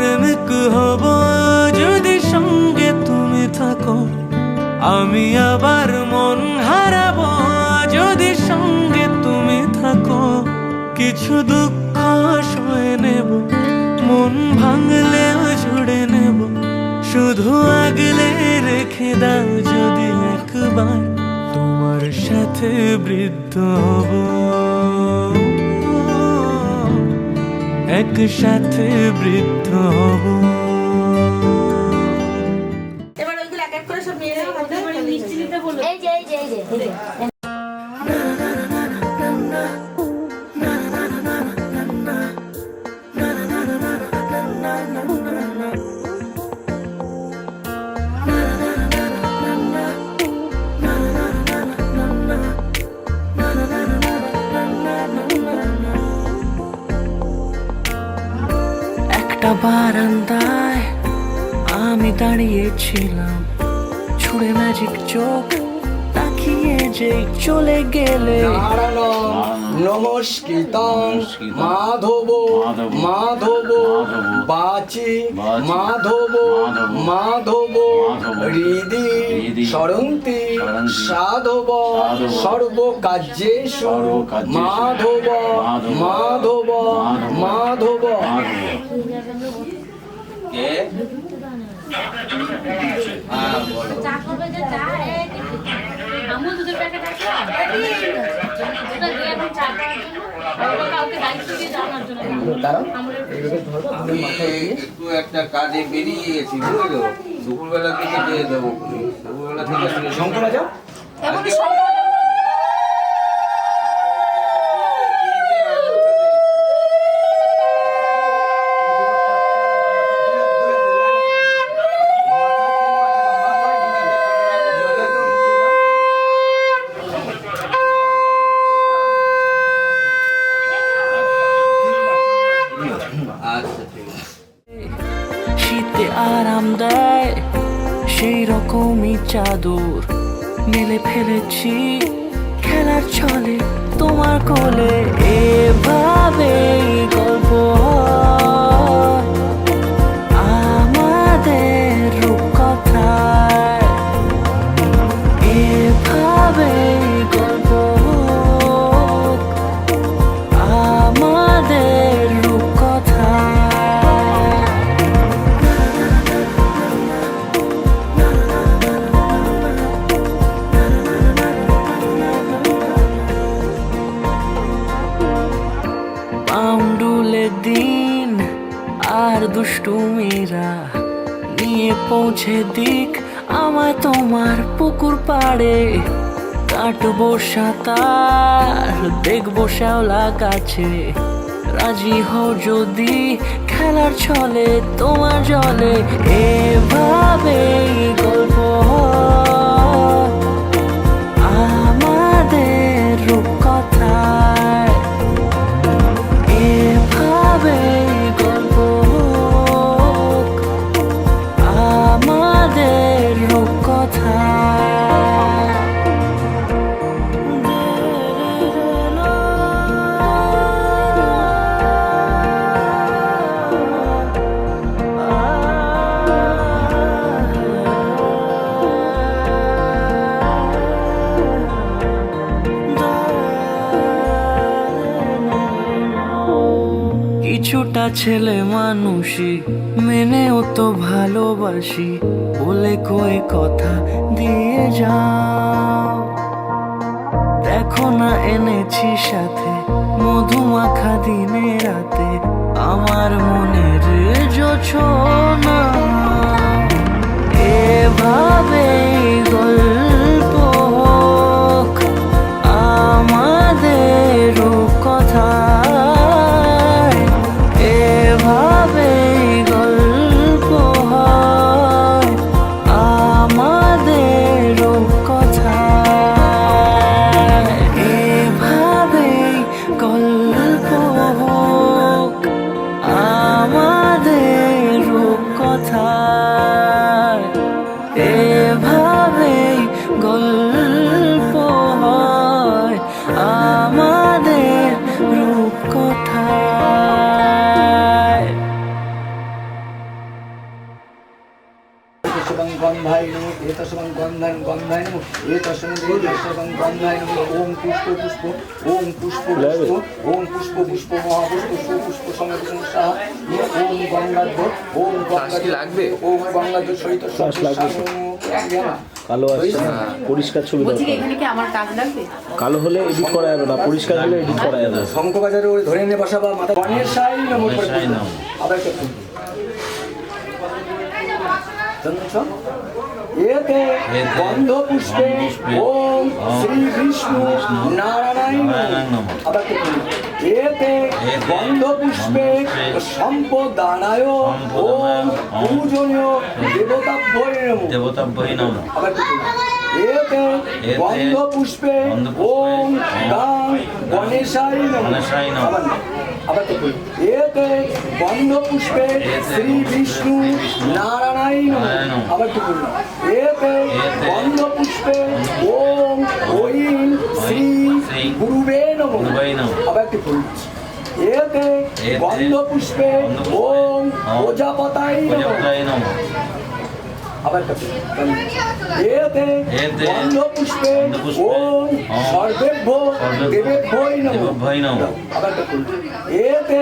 প্রেমিক হব যদি সঙ্গে তুমি থাকো, আমি আবার মন হারাবো যদি সঙ্গে তুমি থাকো। কিছু দুঃখ সয়ে নেব, মন ভাঙলেও জুড়ে নেব, শুধু আগলে রেখে দাও যদি একবার, তোমার সাথে বৃদ্ধ হব, একসাথে বৃদ্ধ হব। এবার ওইগুলো এক এক করে সব নিয়ে যাবো, মিষ্টি দিতে বলো। এই যে এই যে এই যে একটা বারান্দায় আমি দাঁড়িয়েছিলাম, ছুড়ে ম্যাজিক চোখ তাকিয়ে যে চলে গেলে। নমস্কৃতং মাধব মাধব বাচি মাধব মাধব হৃদি সরন্তি সাধব সর্বকার্যেষু মাধব মাধব মাধব। আমুল দুধের প্যাকেট আছে, ওটা দিয়ে এখন চা করার জন্য ওটা কাউকে দায়িত্ব দিয়ে জানার জন্য। একটু একটা কাজে বেরিয়ে গেছি, বুঝলো? দুপুরবেলা থেকে দিয়ে দেবো, দুপুরবেলা থেকে শঙ্কর যাও। শীতে আরাম দেয় সেই রকমই চাদর মেলে ফেলেছি খেলার ছলে তোমার কোলে। এভাবে গল্প হয় আমাদের রূপকথায়, এভাবে গল্প হোক আমাদের রূপকথায়। পাউন্ডুলে দিন আর দুষ্টুমিরা নিয়ে পৌঁছে দিক আমায় তোমার পুকুর পাড়ে। কাটবো সাঁতার দেখবো শ্যাওলা গাছে, রাজি হও যদি খেলার ছলে তোমার জলে। এভাবেই গল্প হয় আমাদের রূপকথায়, এভাবেই গল্প হোক আমাদের রূপকথায়। কিছুটা ছেলে মানুষই মেনেও তো ভালোবাসি, বলে কয়ে কথা দিয়ে যাও। দেখো না এনেছি সাথে মধুমাখা দিনে রাতে আমার মনের জোছনা। এভাবেই গল্প হোক আমাদের রূপকথায়, এভাবেই গল্প হয় আমাদের রূপকথায়। দর্শন গন্ধায় নমঃ ওম পুষ্প পুষ্প ওম পুষ্প পুষ্প ওম পুষ্প পুষ্প মহাপুষ্প সুপুষ্প সময় সমস্যা ওম গঙ্গাধর ওম শ্বাস কি লাগবে? ওম গঙ্গাধর সহিত শ্বাস লাগবে তো। কালো আসছে না, পরিষ্কার ছবি বলছি কি দরকার। এখানে কি আমার কাজ লাগবে? কালো হলে এডিট করা যাবে না, পরিষ্কার হলে এডিট করা যাবে না। শঙ্খ বাজারে ওই ধরে নিয়ে বসা বা মাথা গণের সাই নমঃ আবার একটা চন্দন এতে গন্ধ পুষ্পে ওম শ্রী বিষ্ণু নারায়ণ নমঃ আবার এতে গন্ধ পুষ্পে সম্পদানায় ওম পূজনীয় দেবতাভ্যৈ নমঃ আবার এতে গন্ধ পুষ্পে ওম গাং গণেশায় নমঃ আবার এতে গন্ধ পুষ্পে শ্রী বিষ্ণু নারায়ণ নমঃ আবার এতে গন্ধ পুষ্পে ওম ঐং শ্রী গুরুবে নমঃ আবার এতে গন্ধ পুষ্পে ওম প্রজাপতায় নমঃ আবার এতে গন্ধ পুষ্পে ওম সর্বেভ্য দেবেভ্যৈ নমঃ আবার এতে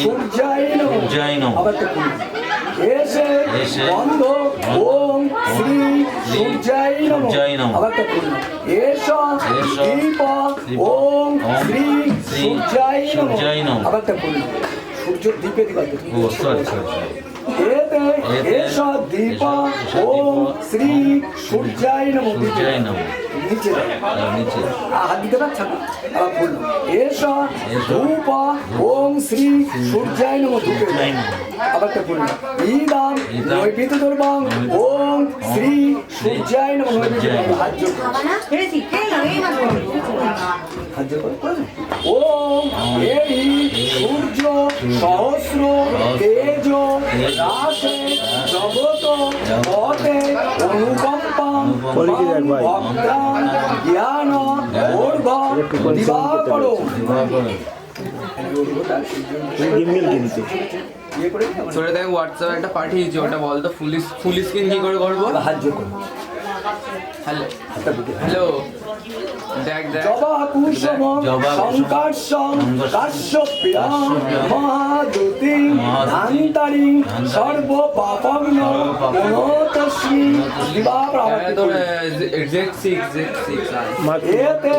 সূর্যায় নমঃ আবার এসে গন্ধ ওম শ্রী সূর্যায় নমঃ আবার এস দীপ ওম শ্রী সূর্যায় নমঃ আবার সূর্য দ্বীপে এতে এস দীপ ওম শ্রী সূর্যায় নমঃ নিচে হাত দিতে পারছেন আবার বলুন এস ধূপ ওম শ্রী সূর্যায় নমঃ ধূপে আবার তো বলুন ইদাম নৈবেদ্য দর্বাং ওম শ্রী সূর্যায় নমঃ হাত জোড় ছেড়েছি, খেয়ে নাও, এই নাও। হাত জোড় করে ওম এই সূর্য সহস্র তেজ রাশে জগত পথে অনুকম্পাম Quality দেখ ভাই। ভক্তান জ্ঞান অর্ঘ দিবাকরো গিম্মিল কিনতে ইয়ে করে তোরা দেখ হোয়াটসঅ্যাপে একটা পাঠিয়েছি, ওটা বল তো ফুল স্ক্রিন কি করে করবো? হাত জোড় করো হ্যালো হাতটা বুকে হ্যালো, দেখ দেখ জবা কুসুম সংকর্ষম কাশ্যপ্যাম মহাদ্যুতি ধান্তারি সর্ব পাপগ্ন মনোতস্মি তোর Z6 এতে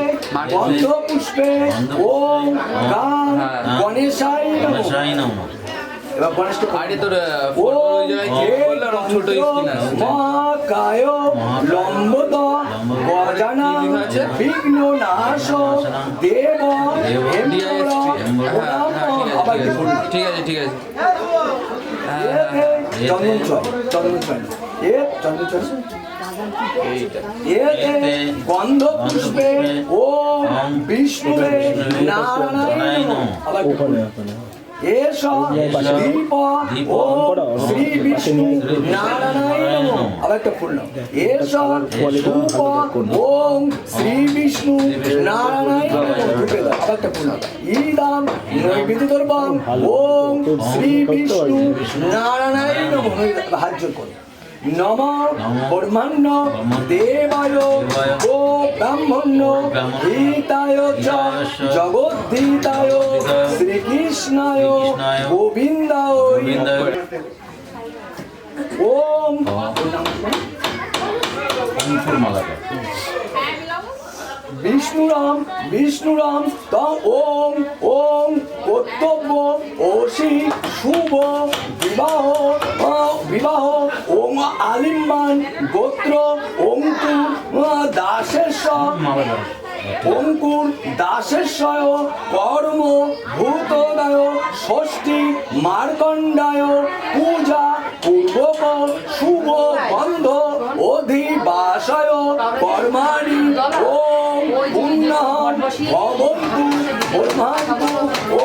গন্ধ পুষ্পে ওম গাং গণেশায় নমঃ এবার গণেশকে আরে তোর ওই জায়গায় ক্লিক করলে ওরকম ছোট স্ক্রিন আসছে। মহাকায় লম্বদ গজানা বিঘ্ন নাশ দেব হেমচর আবার কি বলবো? ঠিক আছে ঠিক আছে। চন্দন চয় এ চন্দন চয় এতে গন্ধ পুষ্পে ওম বিষ্ণুবে নারায়ণ আবার কি বলবো? এস দীপ ওম শ্রী বিষ্ণু নারায়ণ আবার একটা ফুল নাও এস ধূপ ওম শ্রী বিষ্ণু নারায়ণ আবার একটা ফুল নাও ইদাম নৈবেদ্য দর্বাং ওম শ্রী বিষ্ণু নারায়ণ হাত জোড় করো নম ব্রহ্মণ্য দেবায় ও ব্রাহ্মণ্য হিতায় চ জগদ্ধিতায় শ্রীকৃষ্ণায় গোবিন্দায় ওম বিষ্ণুরাম তম ওম ওম কর্তব্য ওষি শুভ বিবাহ ওম আলিম্বান গোত্র অঙ্কুর দাসেশ্বয় কর্ম ভূতদায় ষষ্ঠী মার্কণ্ডায় পূজা পূর্বক শুভ বন্ধ অধিবাসায় কর্মাণি ওম পুণ্যহং ভবন্তু ব্রহ্মান্তু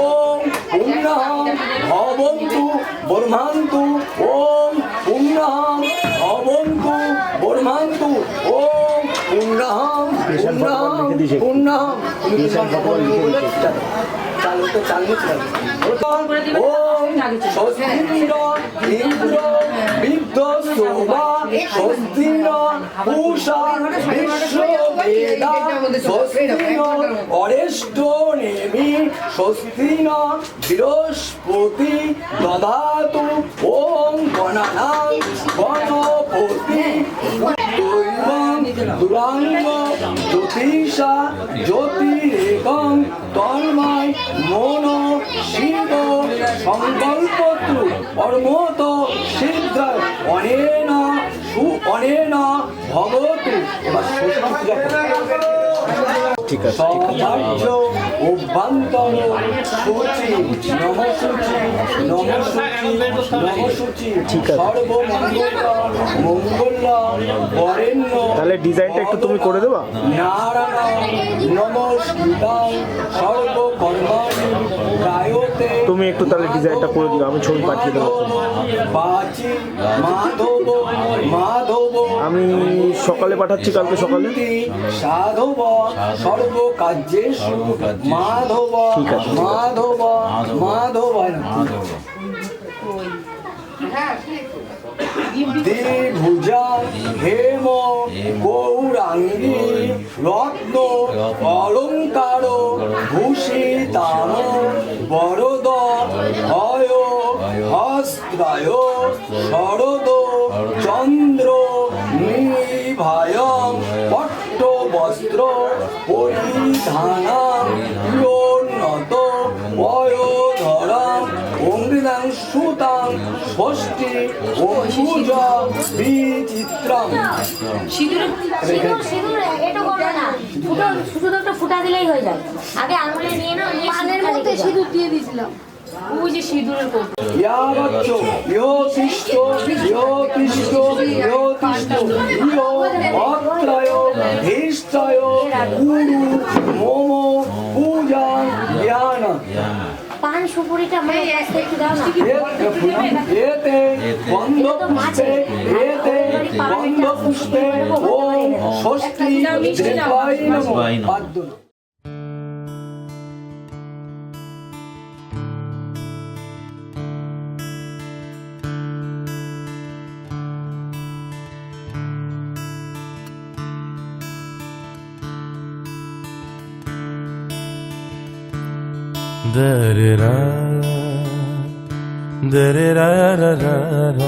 ওম পুণ্যহং ভবন্তু ব্রহ্মান্তু ওম পুণ্যহং ভবন্তু ব্রহ্মান্তু ওম পুণ্যহং পুণ্যহং চালু তো চালু ওম স্বস্তির ইন্দ্র বিদ্যসোমা স্বস্তির পূষা বিশ্ববেদা স্বস্তির অরেষ্ট নেমি স্বস্তিন বৃহস্পতি দদাতু ওম গণনাং গণপতি দৈবং দুরাঙ্গ জ্যোতিষা জ্যোতিরেকং তন্ময় মনো শিব সংকল্পতু পরমত সিদ্ধ অনেন অনেন ভগতু। এবার ষষ্ঠী পূজা ঠিক আছে সকার্য অভ্যন্তর সূচি নমসূচি নমসূচি নমসূচি সর্বমঙ্গল মঙ্গল বরেণ্য। তাহলে ডিজাইনটা একটু তুমি করে দেবা? নারায়ণ নমস্কৃতাং সর্বকর্মাণি গায়তে। তুমি একটু তাহলে ডিজাইনটা করে দিও, আমি ছবি পাঠিয়ে দেবো। বাচি মাধব মাধব আমি সকালে পাঠাচ্ছি, কালকে সকালে। সাধব সর্বকার্যেষু মাধব ঠিক আছে। মাধব মাধব দ্বিভুজা হেম গৌরাঙ্গী রত্ন অলঙ্কার ভূষিতান বরদ ভয় হস্ত্রায় শরদ চন্দ্র নিভায়ং পট্ট বস্ত্র পরিধানাং প্রিয়োন্নত বয়োধরাং অঙ্গিনাং সুতাং ষষ্ঠী অম্বুজা বিচিত্রাং। সিঁদুর এটা করবে না, শুধু একটা ফুটা দিলেই হয়ে যায়। আগে আঙুলে নিয়ে নাও, পানের মধ্যে সিঁদুর দিয়ে দিয়েছিলাম। ওই যে সিঁদুরের কৌটো ইয়াবচ্চ ইয়োতিষ্ঠ ইয়োতিষ্ঠ ইয়োতিষ্ঠ ইয়ো অত্রয় ধীষ্ঠয় গুরু মম পূজা জ্ঞান। পান সুপুরিটা আমার কাছে একটু দাও না। এতে বন্ধ পুষ্পে এতে বন্ধ পুষ্পে ওম ষষ্ঠী দেবায় নমঃ। Da-da-da, da-da-da-da-da-da,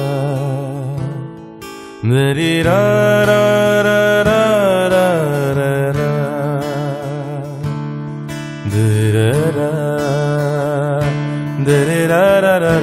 da-da-da-da-da-da-da, da-da-da, da-da-da-da-da-da,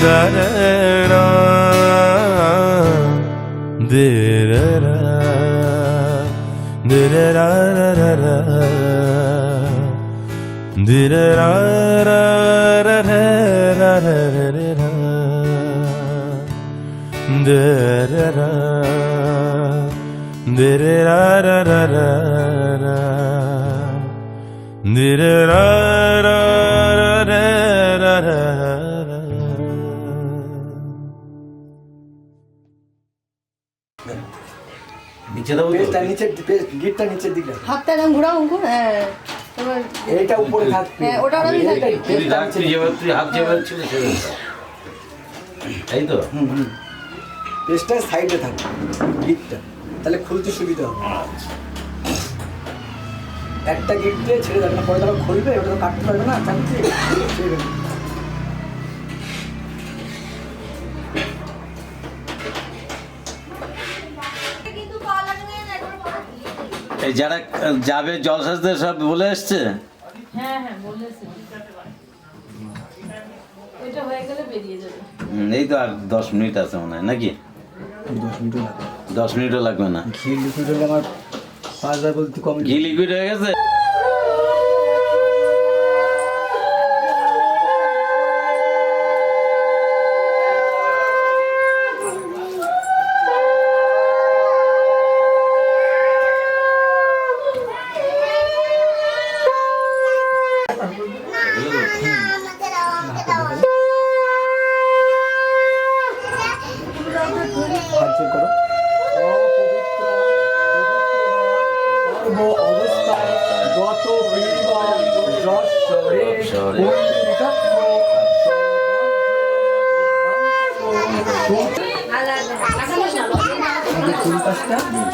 da da da নিচে দেবো তো? পেজটা নিচের গিটটা নিচের দিকে হাতটা এরকম ঘুরাও অঙ্কুর, হ্যাঁ এবার এইটা উপরে থাকবে হ্যাঁ ওটা ওটা আমি থাকি। তুই রাখ, তুই যেভাবে তুই হাত যেভাবে ছিল সেভাবে থাক। এই তো পেজটা সাইডে থাকবে গিটটা, তাহলে খুলতে সুবিধা হবে। একটা গিট দিয়ে ছেড়ে যাবে না, পরে যখন খুলবে ওটা তো কাটতে পারবে না, চাকরি ছেড়ে দেবে। এই যারা যাবে জলসাজদের সব বলে এসছে। হ্যাঁ হ্যাঁ বলেছে, ওইটা হয়ে গেলে বেরিয়ে যাবে। এই তো আর 10 মিনিট আছে মনে হয় নাকি? 10 মিনিটও লাগবে। 10 মিনিটও লাগবে না। ঘি লিকুইড হলে আমার 5000 বলতে কম। ঘি লিকুইড হয়ে গেছে। হাতজোড় করো। অপবিত্র সর্ব অবস্থায় যত বিবা যশ্বরে কুণ্ঠিতত্ব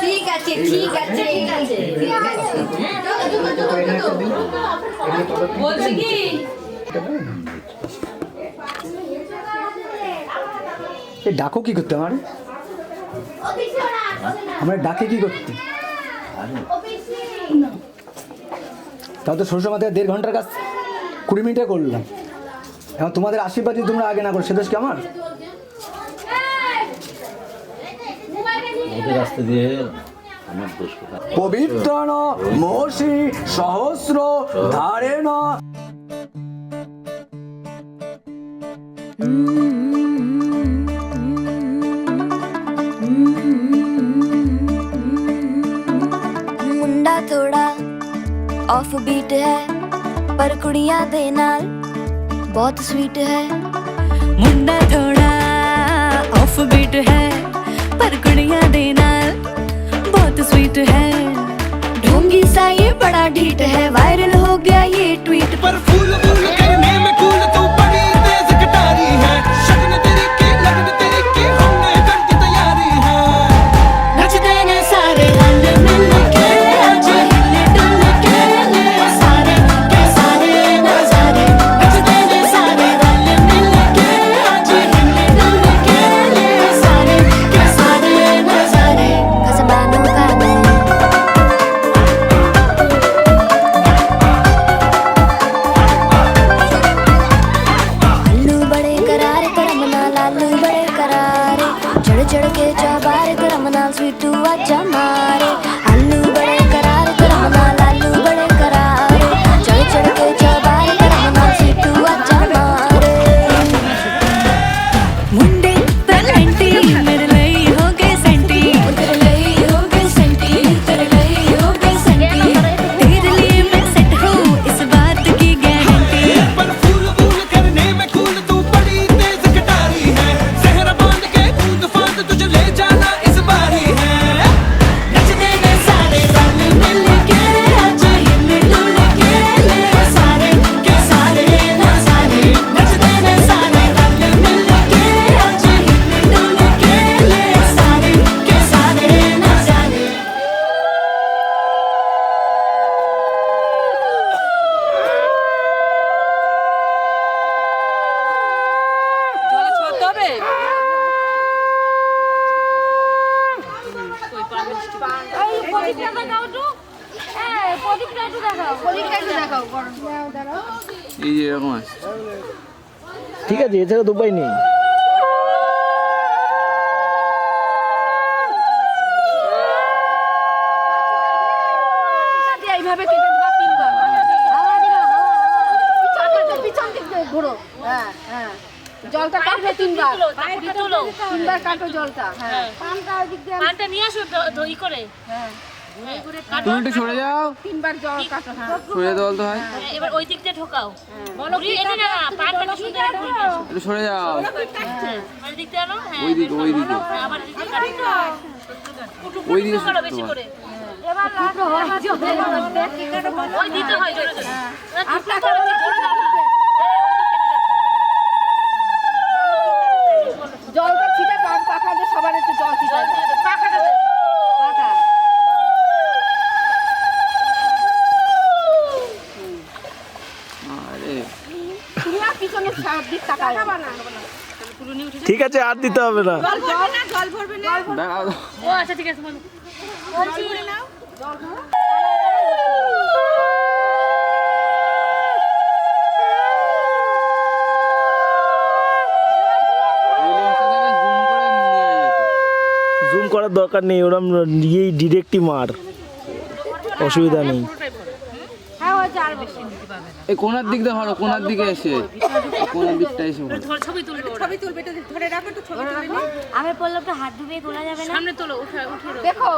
ঠিক আছে ঠিক আছে ঠিক আছে বলছি কি ডাকো কি করতে আমার আমরা ডাকে কি করতে? তাও তো ষোড়শ মাথায় 1.5 ঘন্টার কাজ 20 মিনিটে করলাম। এখন তোমাদের আশীর্বাদ যদি তোমরা আগে না করো সে দোষ কি আমার? ওদের রাস্তা দিয়ে আমার দোষ কোথায়? পবিত্র মহর্ষি সহস্র ধারেণ मुंडा थोड़ा ऑफ बीट है पर कुड़ियां दे नाल बहुत स्वीट है। मुंडा थोड़ा ऑफ बीट है पर कुड़ियां दे नाल बहुत स्वीट है। ढोंगी सा ये बड़ा ढीठ है, वायरल हो गया ये ट्वीट पर। फूल फूल करने में कूल तू बड़ी तेज कटारी है। शगन तेरी की लगन तेरी की हमने कर दी तैयारी है। नच देंगे सारे रंग मिल के आज हिले डुल के ले सारे के सारे नजारे। नच देंगे सारे रंग मिल के आज हिले डुल के ले सारे के सारे नजारे। खसबानों का आलू बड़े करारे करम नाल आलू बड़े करारे चढ़ चढ़ के चौबारे करम नाल स्वीटू आजा मारे। आलू बड़े करारे करम नाल आलू बड़े करारे चढ़ चढ़ के चौबारे करम नाल स्वीटू आजा मारे। मुंडे तलंटी मेरे लिए हो गए सेंटी, तेरे लिए हो गए सेंटी, तेरे लिए हो गए सेंटी। तेरे लिए मैं सेट हूँ इस बात की गारंटी। पर फूल फूल करने में कूल तू बड़ी तेज कटारी है। सहरा बांध के कूद फांद तुझे ले जाना इस बारी है। नच देंगे सारे रंग मिल के आज हिले डुल के ले सारे के सारे नजारे। नच देंगे सारे रंग मिल के आज हिले डुल के ले सारे के सारे नजारे। এই যে এরকম আছে। ঠিক আছে, এছাড়া তো উপায় নেই। হ্যাঁ জলটা কাটবে তিনবার তিনবার কাটো জলটা হ্যাঁ পানটা নিয়ে আসো দই করে। হ্যাঁ তুমি একটু সরে যাও, তিনবার জল কাটো হ্যাঁ সরে দেওয়াল তো হয়, এবার ওই দিক দিয়ে ঢোকাও। বুড়ি এটা না পানটা সুন্দর করে নিয়ে আসো। একটু সরে যাও, ওই দিক দিয়ে আনো। হ্যাঁ ওই দিকে ওই দিকে হ্যাঁ, আবার এদিক দিয়ে কাটো। ওই দিকে করো বেশি করে। এবার লাগো ওই দিতে হয় জোরে জোরে। আপনাকে জলটা ছিটে পাখা দিয়ে সবার একটু জল ছিটে পাখাটা পাখা আরে তুমি আর পিছনে দিক তাকাবা না ঠিক আছে, আর দিতে হবে না। জল ভরবে না দাঁড়াও, ও আচ্ছা ঠিক আছে বলো। বলছি নাও। জুম করার দরকার নেই, ওরম নিয়েই ডিরেক্টই মার, অসুবিধা নেই। হ্যাঁ ওই চার বেশি নিতে পারবে না। এই কোনার দিক দিয়ে ধরো, কোনার দিকে এসে কোনার দিকটা এসে ধরো। ধর ছবি তুলবে ওরা। ছবি তুলবে এটা ধরে রাখো একটু ছবি তুলে নি আমি বললাম তো হাত ডুবিয়ে তোলা যাবে না। সামনে তোলো উঠে উঠে দেখো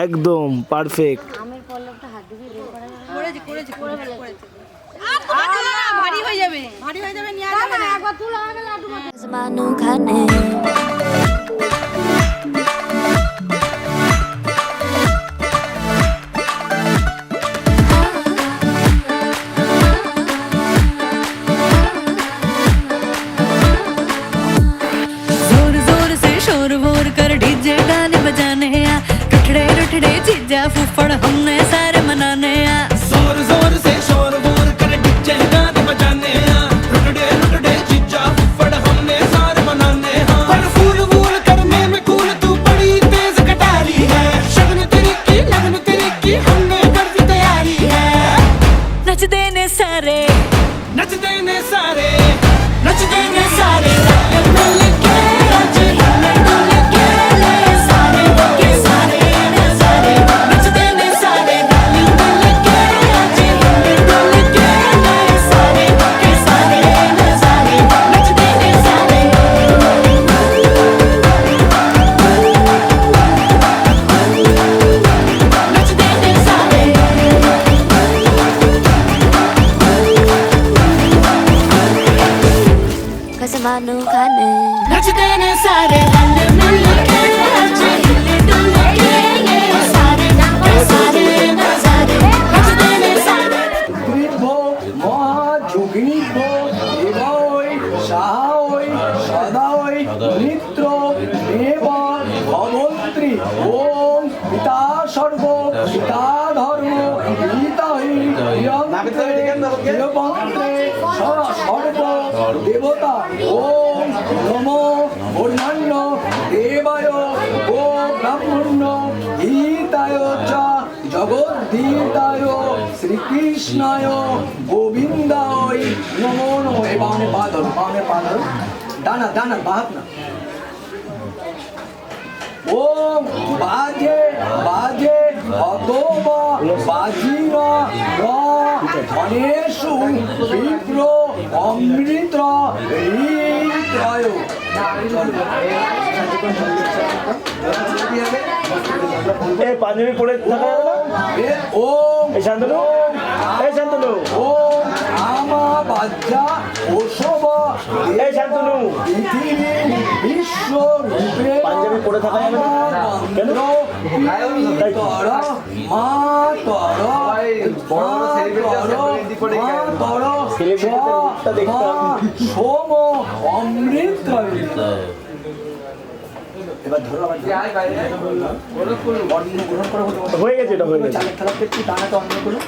একদম পারফেক্ট। আমের পল্লবটা হাত ডুবিয়ে বের করা যাবে না। করেছি ভারী হয়ে যাবে নিয়ে আসবে না একবার তুলো আগে লাড্ডু मानू खाने जोर जोर से शोर वोर कर डीजे गाने बजाने आ टुटड़े टुटड़े जीजा फुफड़ हमने सारे मनाने आ जोर जोर से शोर वोर कर डीजे गाने बजाने हैं, रुकड़े रुकड़े जीजा फुफड़ हमने सारे मनाने हैं। पर फूल वूल करने में कूल तू बड़ी तेज कटारी है, शगन तेरी की लगन तेरी की हमने कर दी तैयारी है। नच देने सारे नच देने सारे नच देने सारे मिल के आज हमने डुल के ले सारे के सारे नजारे नच देने सारे मिल के आज हमने डुल के ले सारे के सारे नजारे नच देने सारे नच देने सारे कसमानू खाने नच देने सारे रंग मिल के आज हिल डुल के ये सारे के सारे नजारे नच देने सारे ত্রিভ মহাযোগিনীভ দেবৈ সাহৈ সদাৈ মিত্র দেব ভবন্ত্রী ওম পিতা স্বর্গ পিতা ধর্ম পিতাই প্রিয়ন্তে প্রিয়পন্তে সর্ব দেবতা ওম নমো বর্ণান্য দেবায় গো ব্রাহ্মণ্য গীতায় চ জগদ্গীতায় শ্রীকৃষ্ণায় গোবিন্দায় নমো নমো। এই বামনে পা ধরো, বামনে পা ধরো, ডানা ডানা বাহাত না। ওম বাজে বাজে অতবা বাজিরা ধনেশু বিপ্র অমৃত হৃদয়। এই পাঞ্জাবি পরে থাকা যাবে না? ওম এই শান্তনু, এই শান্তনু, ওম আমা বাজ্যা ওসব এই শান্তনু। পৃথিবী বিশ্ব রূপে পাঞ্জাবি পরে থাকা যাবে না? কেন? সোম অমৃত। এবার ধরো অন্ন গ্রহণ করা হতো হয়ে গেছে, এটা হয়ে গেছে। চালের থালা একটু দানাটা অন্ন করো,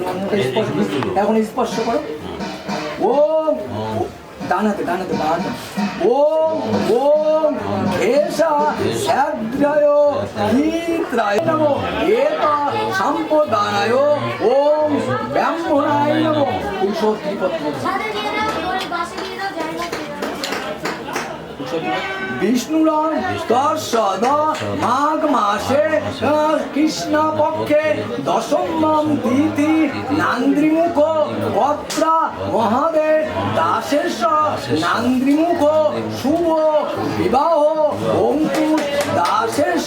অন্নটা স্পর্শ এখন স্পর্শ করো। ও দানাতে দানাতে দানাতে ওম ওম এষা শ্যাদ্রায় গীত্রায় নমো এতা সম্পদানায় ওম ব্রাহ্মণায় নমো। 203 পত্র 203 বিষ্ণুরাম তৎসদা মাঘ মাসে কৃষ্ণপক্ষে দশম তিথি নান্দ্রিমুখ পত্রা মহাদেব দাসেশ নান্দ্রিমুখ শুভ বিবাহ অঙ্কুশ দাসেশ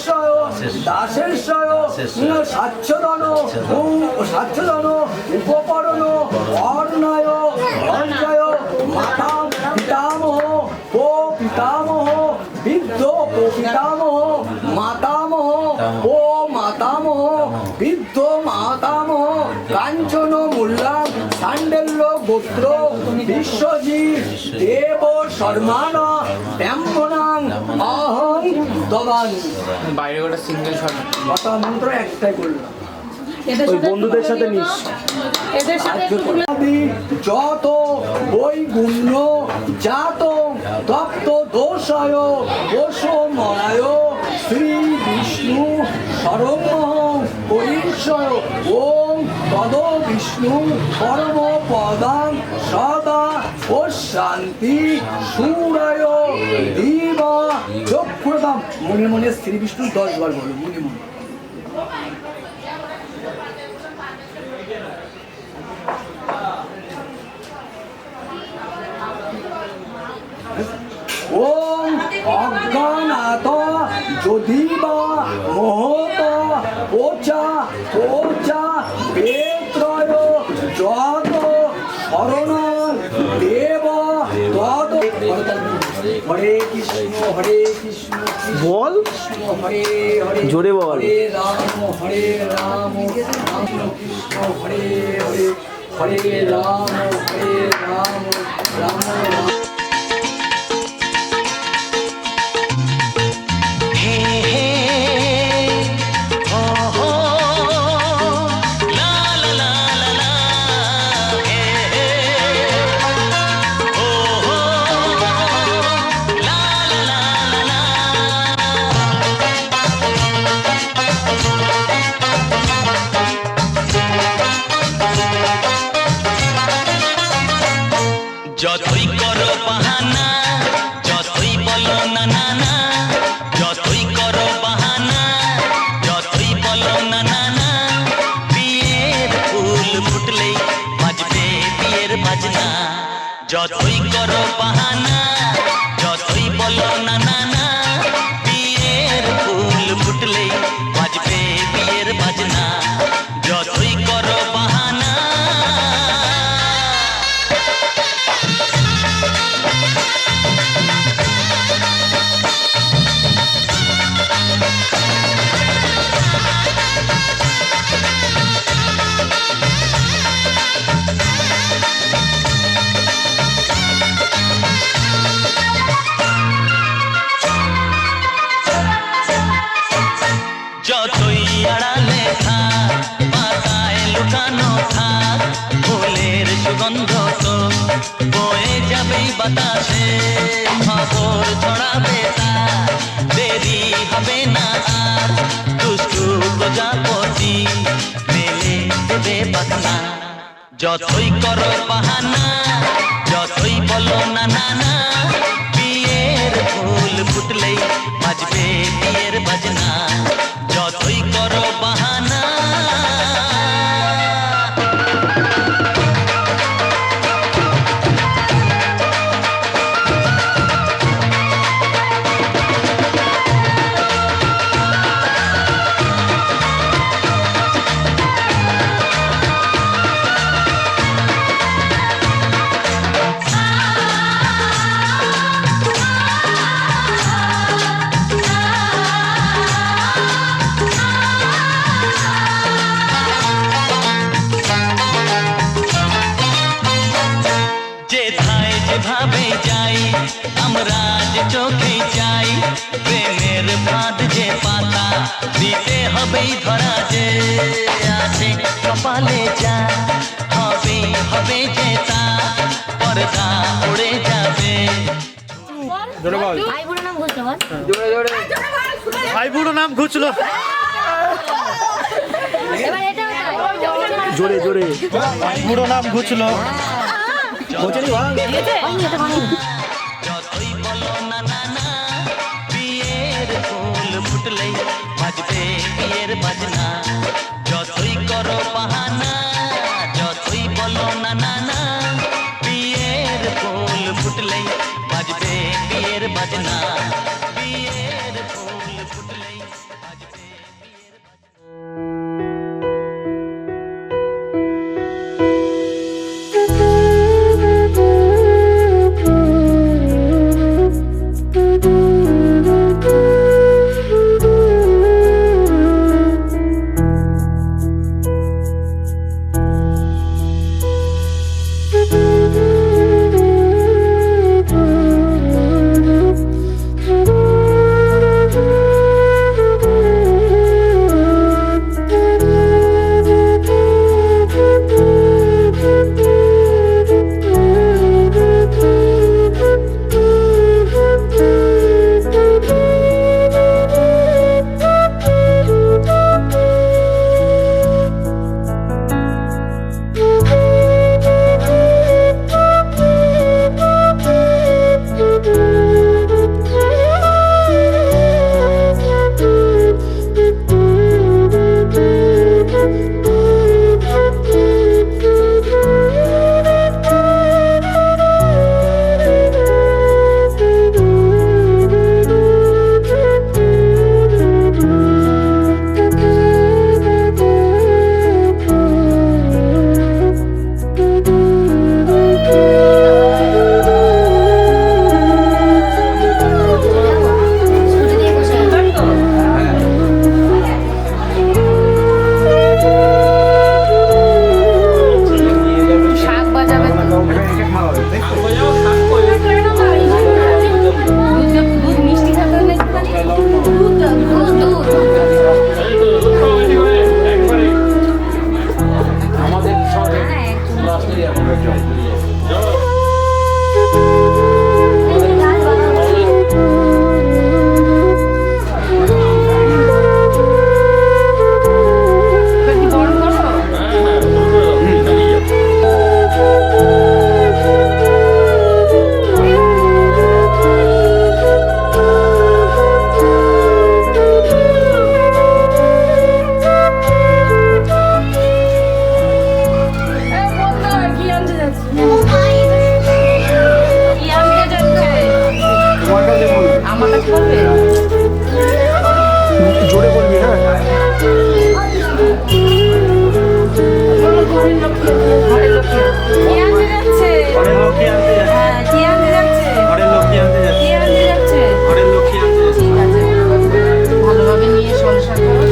সাচ্ছদন উপকরণ অর্ণয় অর্জয় মাতা পিতামহ ও পিতামহ বৃদ্ধ ও পিতামহ মাতামহ ও মাতামহ বৃদ্ধ মাতামহ কাঞ্চন মূল্যা সান্ডেল্য গোত্র বিশ্বজিৎ দেব শর্মান ব্যাম্পনাং অহং দবান। বাইরে ওটা সিঙ্গেল শট। কথা মন্ত্র একটাই বললাম, ওই বন্ধুদের সাথে নিস। এদের সাথে একটু তুলে যত বৈগুণ্য জাত তপ্ত দোষায় দোষময় শ্রী বিষ্ণু শরণ্যহং পরিষয় ওম তদ বিষ্ণু পরম পদাং সদা ও শান্তি সুরায় দিবা চক্ষুরদাম। মনে মনে শ্রী বিষ্ণু 10 বার বলো মনে মনে। ওম অজ্ঞানাত যদি বা মোহত পোচা পোচা বেত্রয় যত শরণ দেব তদ। হরে কৃষ্ণ বল কৃষ্ণ হরে হরে জোরে বল। হরে রাম রাম কৃষ্ণ হরে হরে হরে রাম রাম রাম। যতই করো বাহানা যতই বলো না না না, যতই করো বাহানা যতই বলো না না না, বিয়ের ফুল ফুটলেই বাজবে বিয়ের বাজনা। যতই করো বাহানা যতই বলো না না না, বিয়ের ফুল ফুটলেই বাজবে বিয়ের বাজনা। যতই করো বাহানা যতই আড়ালে থাক পাতায় লুকানো থাক, ফুলের সুগন্ধ তো বয়ে যাবেই বাতাসে। খবর ছড়াবে তার দেরি হবে না আর, দুষ্টু প্রজাপতি মেলে দেবে পাখনা। যতই করো বাহানা যতই বলো না না না, বিয়ের ফুল ফুটলেই বাজবে বিয়ের বাজনা। যতই করো বাহানা যেভাবে যাই আমরা যে চোখে যাই, প্রেমের ফাঁদ যে পাতা দিতে হবেই ধরা যে আছে কপালে যা হবে হবে যে তা পর্দা উড়ে যাবে। ভাই বোনের নাম ঘুরতে বল। জোরে জোরে ভাই বুড়ো নাম ঘুচলো। এবার এটা জোরে জোরে ভাই বুড়ো নাম ঘুচলো। যতই বলো না না না, বাজবে বিয়ের বাজনা বিয়ের ফুল ফুটলেই বাজবে বিয়ের বাজনা জোরে বলবি, হ্যাঁ। ভালোভাবে নিয়ে সংসার করো।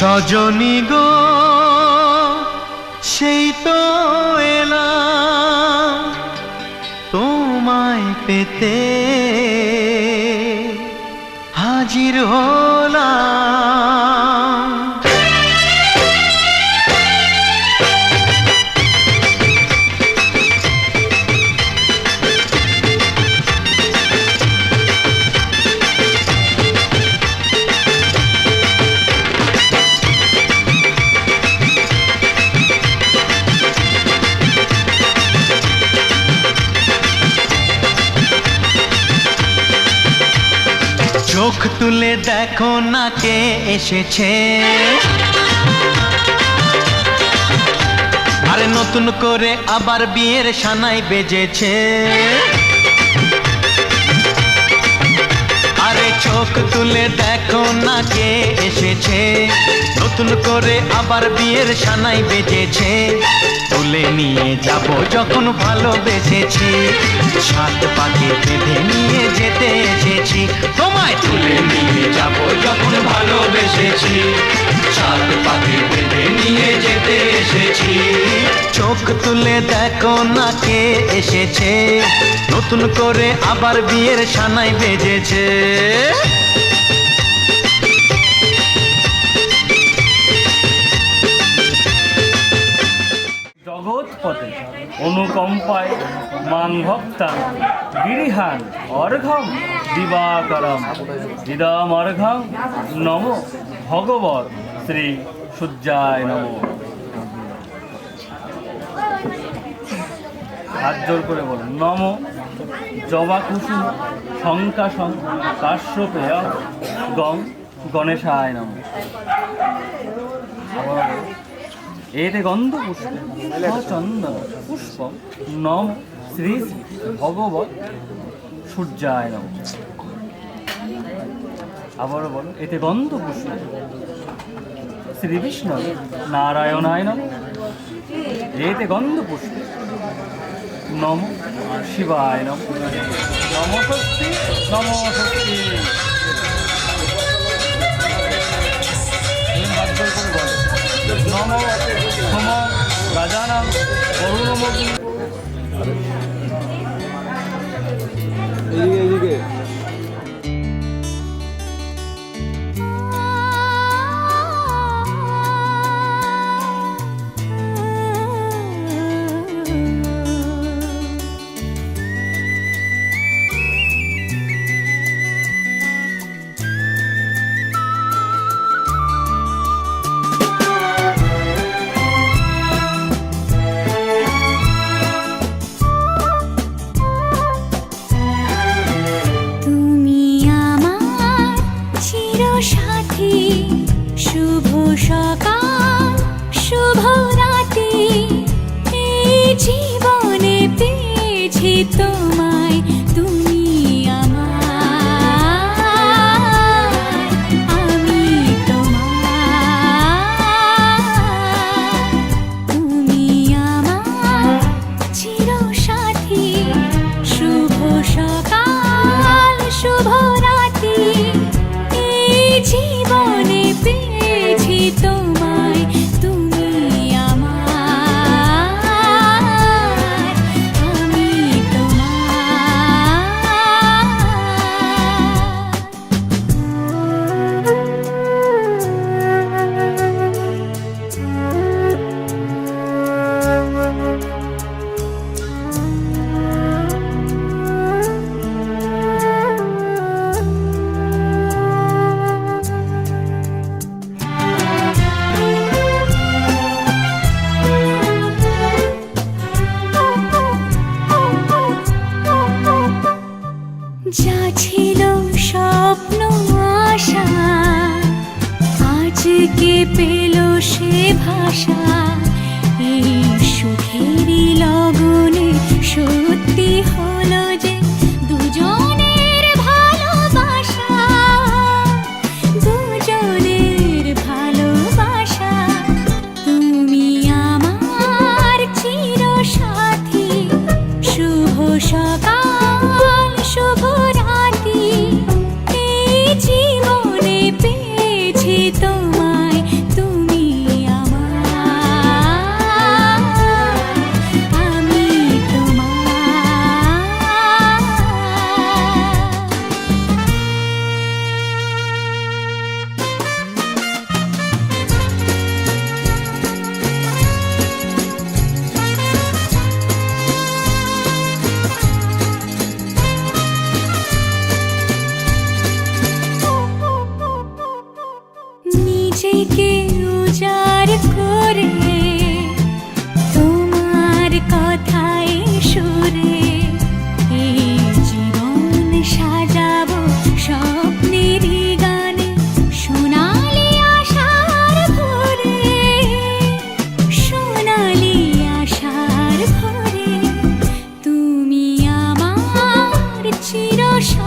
সজনী গো সেই তো এলাম তোমায় পেতে হাজির হলাম। চোখ তুলে দেখো না কে এসেছে, আরে নতুন করে আবার বিয়ের সানাই বেজেছে। আরে চোখ তুলে দেখো না কে এসেছে, নতুন করে আবার বিয়ের সানাই বেজেছে। তুলে নিয়ে যাব যখন ভালোবেসেছি, সাত পাকে বেঁধে নিয়ে যেতে এসেছি। তোমায় তুলে নিয়ে যাব যখন ভালোবেসেছি, সাত পাকে বেঁধে নিয়ে যেতে এসেছি। চোখ তুলে দেখো না কে এসেছে, নতুন করে আবার বিয়ের সানাই বেজেছে। জগৎপতে অনুকম্পায় মাং ভক্তাং গিরিহান অর্ঘম দিবাকরম ইদম অর্ঘম নমো ভগবৎ শ্রী সূর্যায় নমঃ। হাত জোর করে বলুন নমো জবা কুসুম শঙ্কাশং কাশ্যপেয় গং গণেশায় নমঃ। এতে গন্ধ পুষ্প চন্দন পুষ্প নম শ্রী শ্রী ভগবৎ সূর্যায় নমঃ। আবারও বলো এতে গন্ধ পুষ্প শ্রী বিষ্ণু নারায়ণায় নমঃ। এতে গন্ধ পুষ্প নম শিবায় নমঃ। নমস্তি নমস্তি। নম সোম রাজানাম অরুণমগ্নি। এইদিকে তোমায় তুমি আমার, আমি তোমার। তুমি আমার চিরসাথী, শুভ সকাল শুভ রাতি, এই জীবনে পেয়েছি তোমায় তুমি আমার, আমি যা ছিল স্বপ্ন আশা, আজকে পেল সে ভাষা। এই সুখেরই লগনে সত্যি হলো যে দুজনের ভালোবাসা, দুজনের ভালোবাসা। তুমি আমার চিরসাথী, শুভ সকাল শুভ রাতি, এই জীবনে পেয়েছি তোমায়।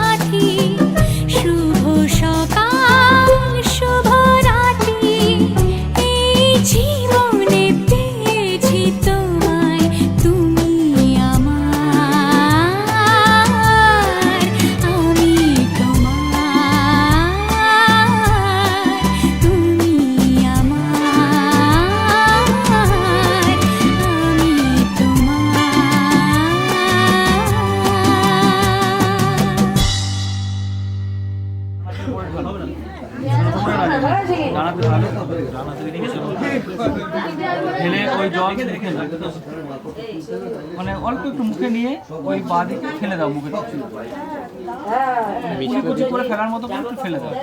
সাথী শুভ সকাল শুভ রাত্রি এই জীবনে পেয়েছি তোমায় তুমি আমার আমি তোমার তুমি আমার আমি ঢেলে ওই জল দেখে না মানে অল্প একটু মুখে নিয়ে ওই বাঁ দিকে ফেলে দাও মুখে কুচি করে ফেলার মতো করে একটু ফেলে দাও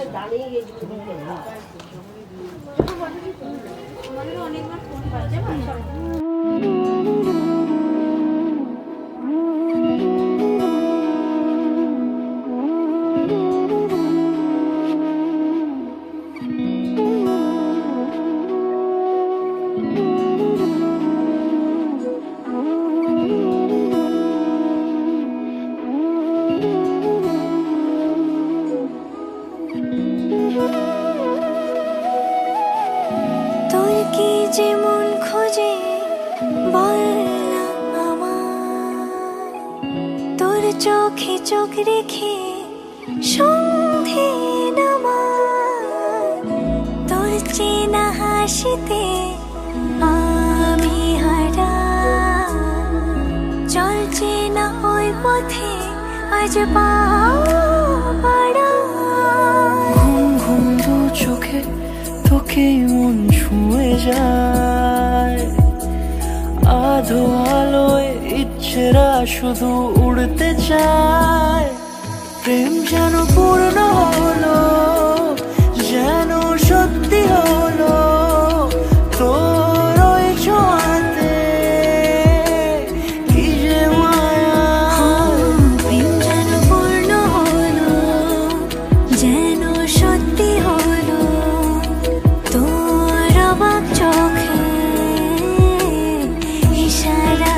তোর কি যেমন খোঁজে বল না আমার তোর চোখে চোখ রেখে সন্ধে নামার তোর চেনা হাসিতে আমি হারা চল চেনা ওই পথে আজ পাড়া ঘুম ঘুম দু চোখে তোকে মন ছুঁয়ে যায় আধো আলোয় ইচ্ছেরা শুধু উড়তে চায় প্রেম যেন পূর্ণ হলো যেন সত্যি হলো তোর ওই ছোঁয়াতে কি যে মায়া প্রেম যেন পূর্ণ হলো যেন সত্যি হলো তোর অবাক চোখে ইশারা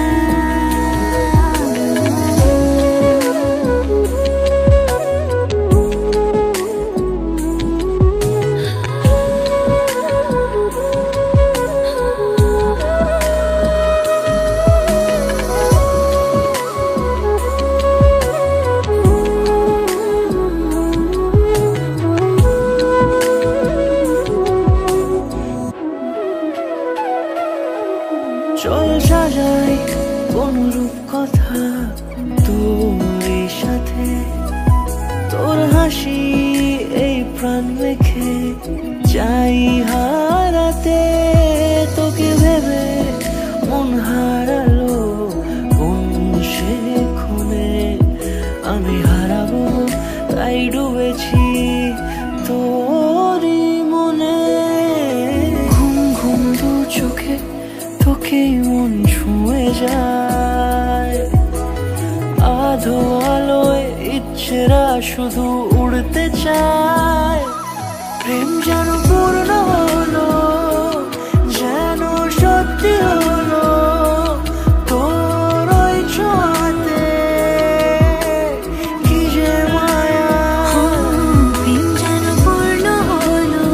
চল সাজাই কোন রূপ কথা তোর সাথে তোর হাসি এই প্রাণ রেখে চাই হারাতে তোকে ভেবে মন হারালো কোন সে খুনে আমি হারাবো তাই ডুবেছি তোরই মনে ঘুম ঘুম দু চোখে তোকে মন ছুঁয়ে যায় আধো আলোয় ইচ্ছেরা শুধু উড়তে চায় প্রেম যেন পূর্ণ হলো যেন সত্যি হলো তোর ওই ছোঁয়াতে কি যে মায়া প্রেম যেন পূর্ণ হলো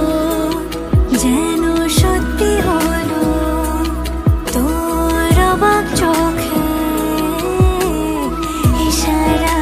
যেন সত্যি হলো তোর অবাক চোখে ইশারা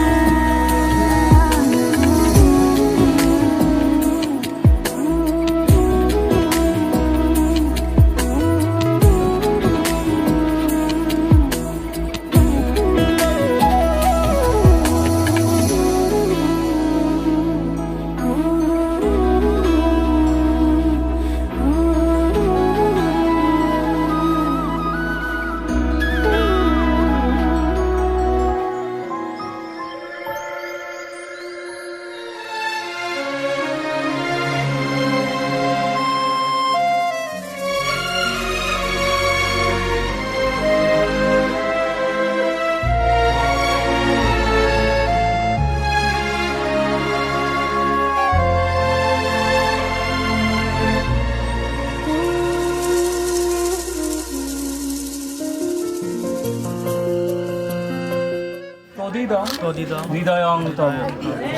তদিদং হৃদয়ং তব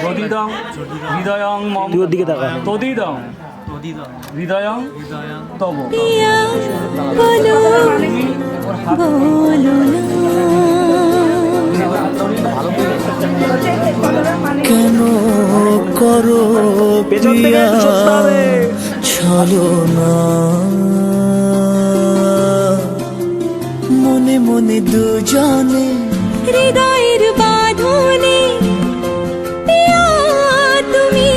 যদিদং হৃদয়ং মম তুই ওর দিকে তাকা। তদিদং হৃদয়ং তব পিয়া বলো বলো না কেন করো পেছন থেকে একটু সরতে হবে। চলো না মনে মনে দুজনে হৃদয়ের বাঁধনে পিয়া তুমি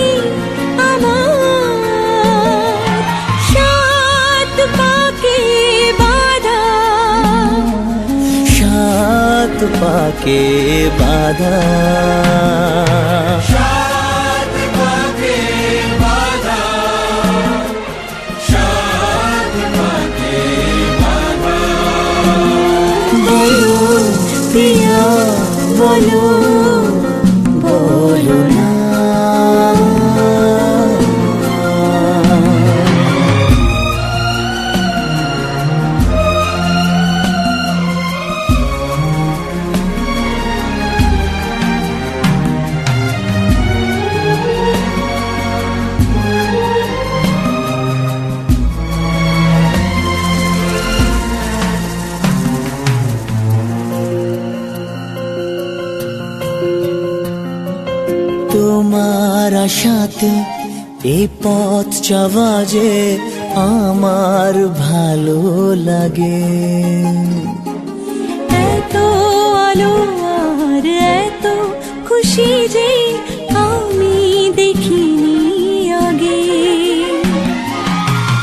আমার সাত পাকে বাঁধা সাত পাকে বাঁধা বলো পিয়া বলো বলো না তোমার আশাতে এই পথ যাওয়া যে আমার ভালো লাগে এত আলো আর এত খুশি যে আমি দেখিনি আগে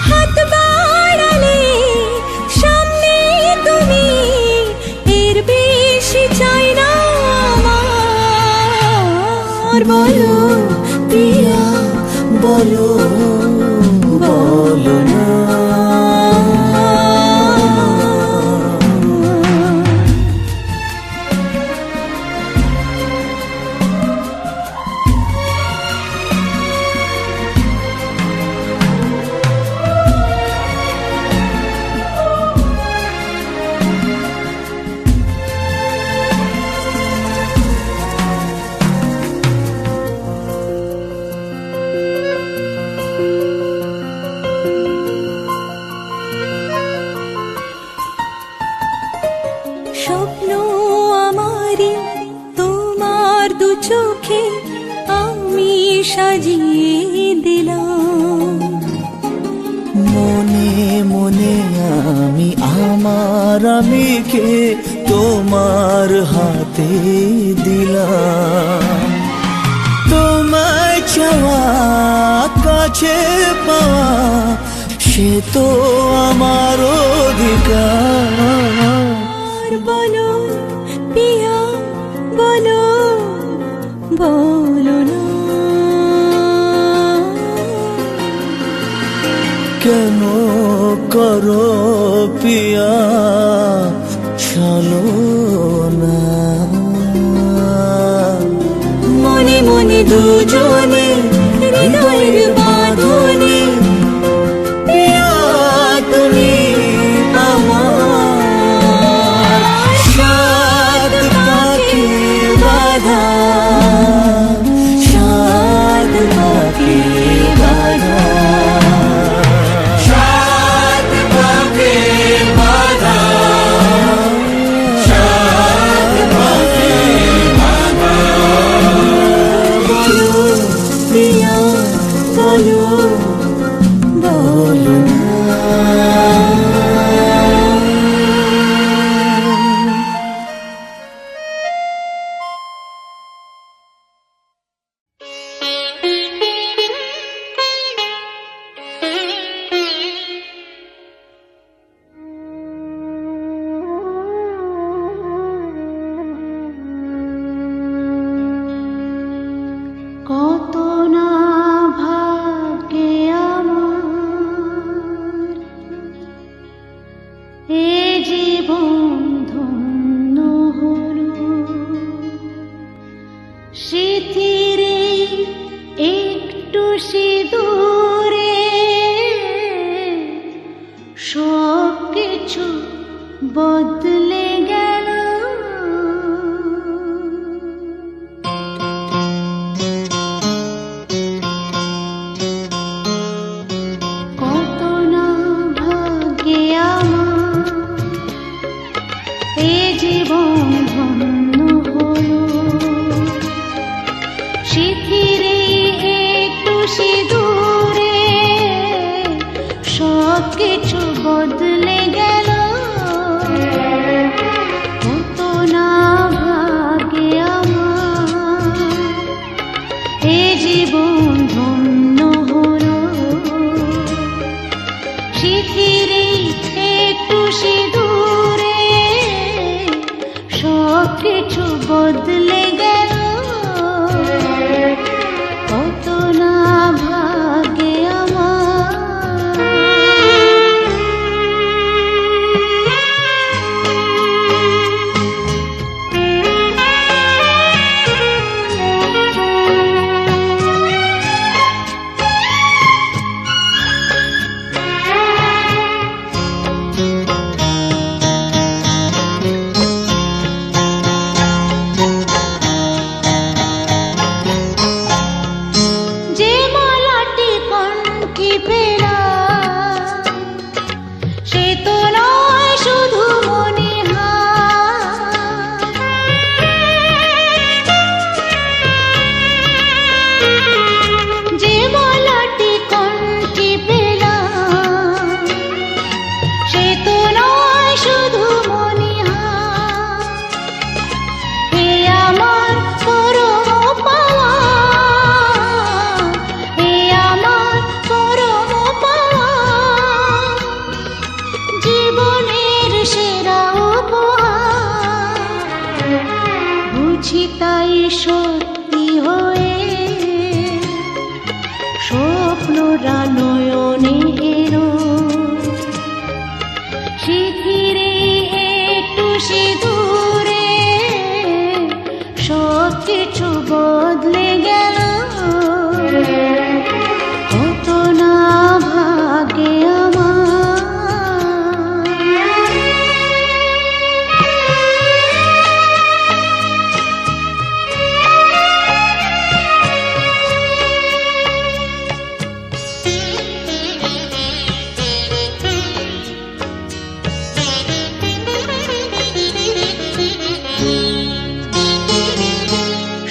হাত বাড়ালে সামনে তুমি এর বেশি চাই না আমার বলো পিয়া বলো বলো না স্বপ্ন আমারি তোমার দু চোখে আমি সাজিয়ে দিলাম মনে মনে আমি আমার আমিকে তোমার হাতে দিলাম তোমায় চাওয়া কাছে পাওয়া সে তো আমার অধিকার আর বলো পিয়া বলো বলো না কেন করো পিয়া চলো না মনে মনে দুজনে হৃদয়ের বাঁধনে পিয়া তুমি আমার সাত পাকে বাঁধা সাত পাকে বাঁধা সাত পাকে বাঁধা সাত পাকে বাঁধা বলো প্রিয়া বলো বলো না কত না ভাগ্যে আমার এ জীবন ধন্য হলো স্মৃতিরে একটু সিঁদুরে সব কিছু বদলে গেল ভরা নয়নে এলো শিথিরে একটু সিঁদুরে সব কিছু বদলে গেল কত না ভাগ্যে আমার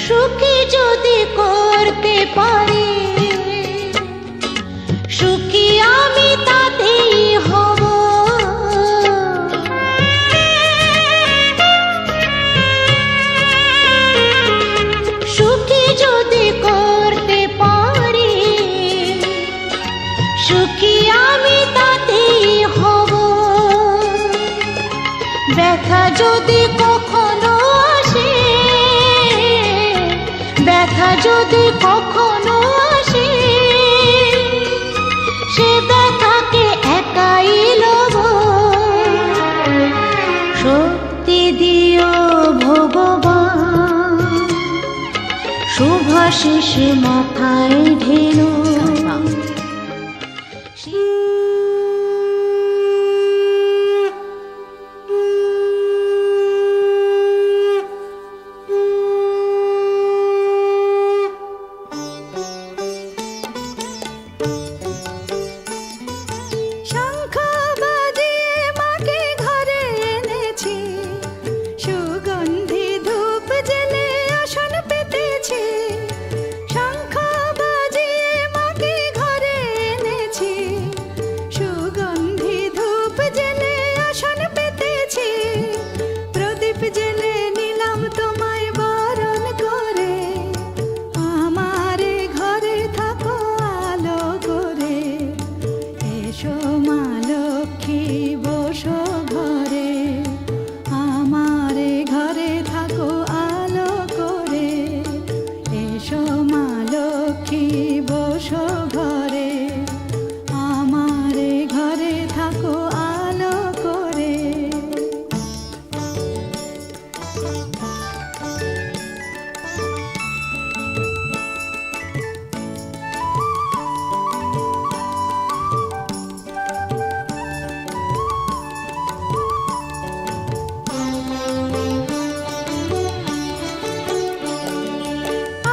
সুখী যদি করতে পারি সুখী আমি তাতেই হব সুখী যদি করতে পারি সুখী আমি তাতেই হব ব্যথা যদি কখনো আসে ব্যথা যদি কখনো আসে সে ব্যথাকে একাই লব শক্তি দিও ভগবান শুভাশিস মাথায় ঢেলো শঙ্খ বাজিয়ে মাকে ঘরে এনেছি সুগন্ধি ধূপ জেলে আসন পেতেছি শঙ্খ বাজিয়ে মাকে ঘরে এনেছি সুগন্ধি ধূপ জেলে আসন পেতেছি প্রদীপ জেলে নিলাম তোমায় বরণ করে আমারে ঘরে থাকো আলো করে এসো মা লক্ষ্মী বসো ঘরে আমারে ঘরে থাকো আলো করে এসো মা লক্ষ্মী বসো ঘরে আমারে ঘরে থাকো আলো করে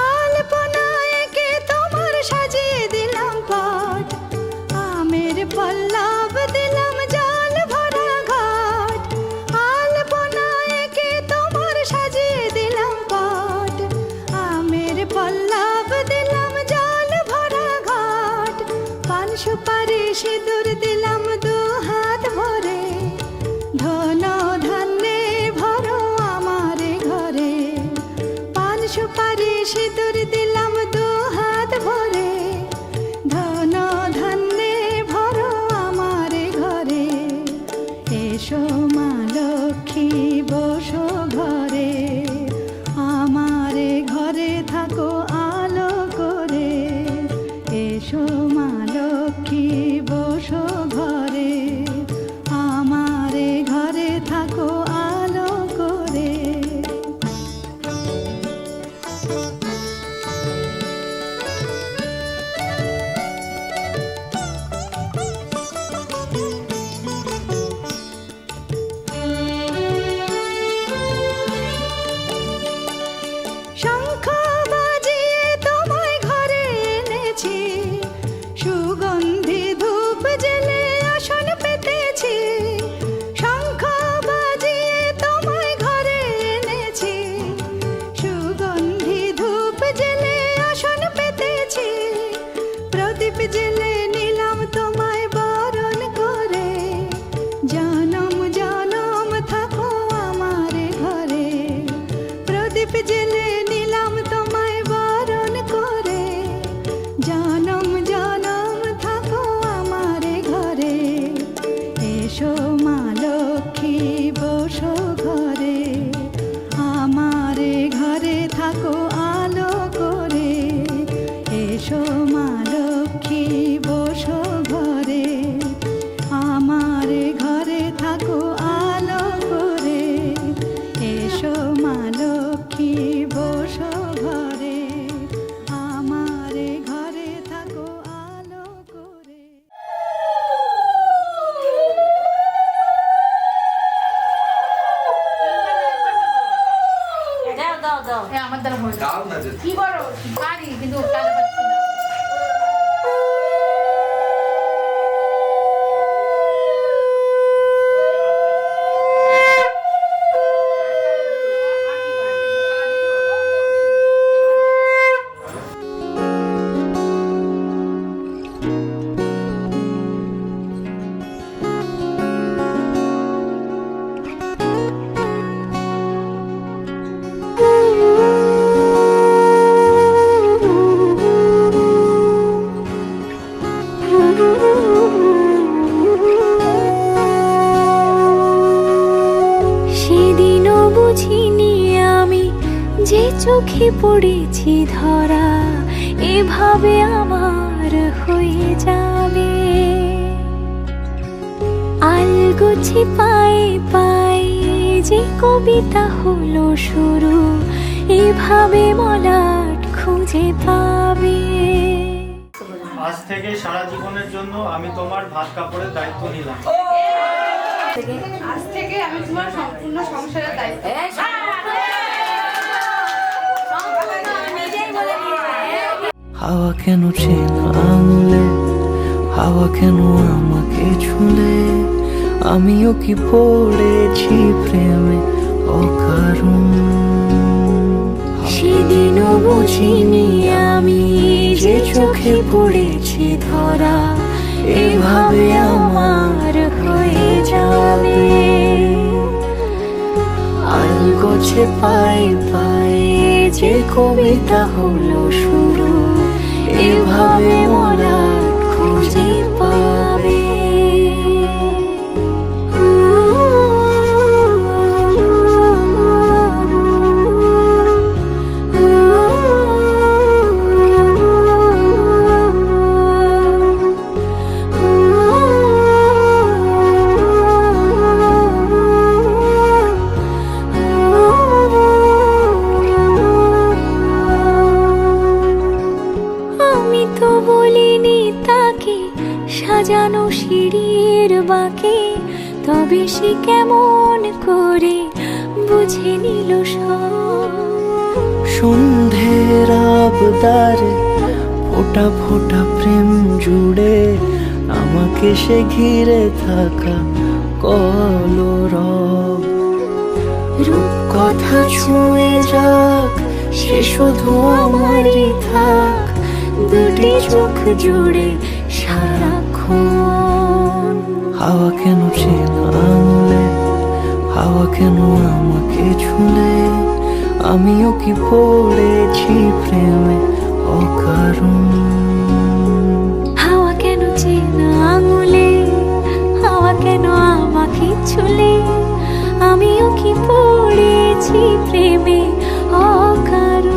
আলপনায় এঁকে তোমার সাজিয়ে দিলাম পট আমের পল্লব দিলাম জল ভরা ঘট আলপনায় এঁকে তোমার সাজিয়ে দিলাম পট আমের পল্লব দিলাম জল ভরা ঘট পান সুপারি সিঁদুর দিলাম দু হাত ভরে ধন ধান্যে ভরো আমারে ঘরে পান সুপারি সিঁদুর দিলাম দু হাত ভরে ধন ধান্যে ভরো আমারে ঘরে এসো মা লক্ষ্মী বসো ঘরে আমারে ঘরে থাকো আলো করে এসো মা লক্ষ্মী বসো ঘরে আমারে ঘরে থাকো আলো করে শঙ্খ বাজিয়ে তোমায় ঘরে এনেছি সুগন্ধি ধূপ জেলে আসন পেতেছি শঙ্খ বাজিয়ে তোমায় ঘরে এনেছি সুগন্ধি ধূপ জেলে আসন পেতেছি প্রদীপ জেলে নিলাম তোমায় বরণ করে জনম জনম থাকো আমারে ঘরে প্রদীপ জেলে নিলাম তোমায় বরণ করে জনম জনম থাকো আমারে ঘরে এসো মা লক্ষ্মী বসো ঘরে আমারে ঘরে থাকো আলো করে এসো মা লক্ষ্মী আমার দ্বারা হয় না। গাও না যে। কি বড় পারি কিন্তু কাজে পাচ্ছি না। সেদিনও বুঝিনি আমি যে চোখে পড়েছি ধরা এভাবে আমার হয়ে যাবে। আলগোছে পায়ে পায়ে যে কবিতা হলো শুরু এভাবে মলাট খুঁজে পাবে। আজ থেকে সারা জীবনের জন্য আমি তোমার ভাত কাপড়ের দায়িত্ব নিলাম। আজ থেকে আমি তোমার সম্পূর্ণ সংসারের দায়িত্ব। হাওয়া কেন চেনা আঙুলে, হাওয়া কেন আমাকে ছুলে, আমিও কি পড়েছি প্রেমে অকারণ। সেদিনও বুঝিনি আমি যে চোখে পড়েছি ধরা এভাবে আমার হয়ে যাবে। আলগোছে পায়ে পায়ে যে কবিতা হলো শুরু এভাবে মোরা খুঁজে পাবে। সাজানো সিঁড়ির বাঁকে তবে সে কেমন করে বুঝে নিল সব। সন্ধ্যের আবদারে ফোটা ফোটা প্রেম জুড়ে আমাকে সে ঘিরে থাকা কলরব। রূপকথা ছুঁয়ে যাক সে শুধু আমারই থাক, দুটি চোখ জুড়ে সারাক্ষণ। হাওয়া কেন চেনা আঙুলে, হাওয়া কেন আমাকে ছুলে, আমিও কি পড়েছি প্রেমে অকারণ। হাওয়া কেন চেনা আঙুলে, হাওয়া কেন আমাকে ছুলে, আমিও কি পড়েছি প্রেমে অকারণ।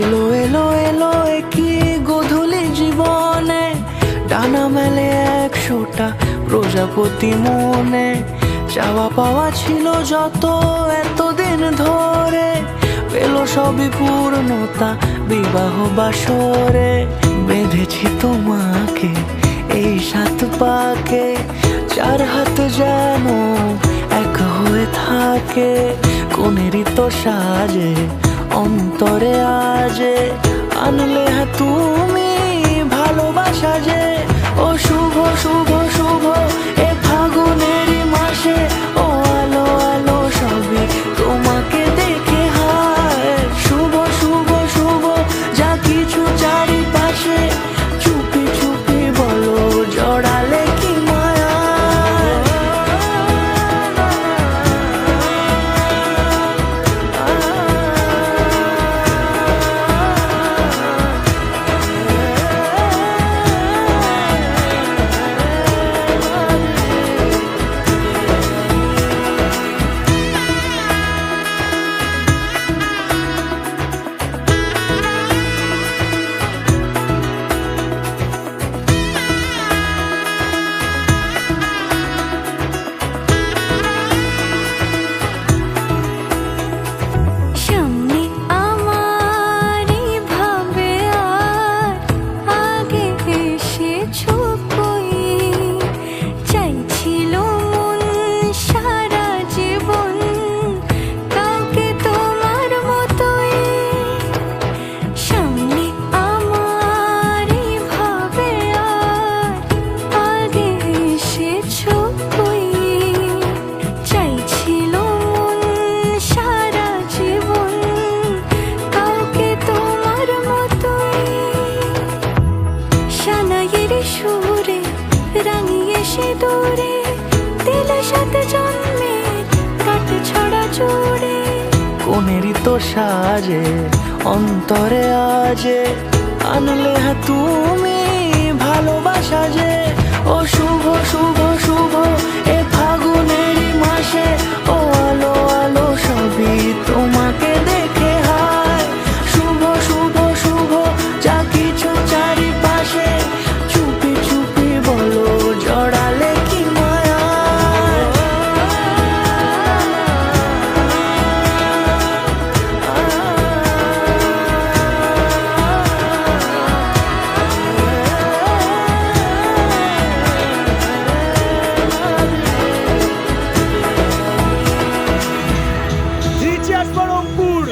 এলো এলো এলো কি গোধূলি জীবনে, ডানা মেলে 100টা প্রজাপতি মনে। চাওয়া পাওয়া ছিল যত এতদিন ধরে, পেল সবই পূর্ণতা বিবাহ বাসরে। বেঁধেছি তোমাকে এই 7 পাকে, 4 হাত যেন এক হয়ে থাকে। কোনেরই তো সাজে অন্তরে আজে, আনলে হ্যাঁ তুমি ভালোবাসা যে। ও শুভ শুভ শুভ এ ফাগুনেরই মাসে, ও আলো আলো সবই তোমাকে দেখে হায়। শুভ শুভ শুভ যা কিছু চারিপাশে, চুপি চুপি বলো জড়ালে কি মায়া। কোনেরই তো সাজে অন্তরে আজে আনলে হ্যাঁ তুমি ভালোবাসা যে ও শুভ শুভ শুভ এ ফাগুনেরই মাসে ও আলো আলো সবই তোমাকে দেখে হায় শুভ শুভ শুভ যা কিছু চারিপাশে চুপি চুপি বলো জড়ালে কি মায়া রিচার্জ বরংপুর।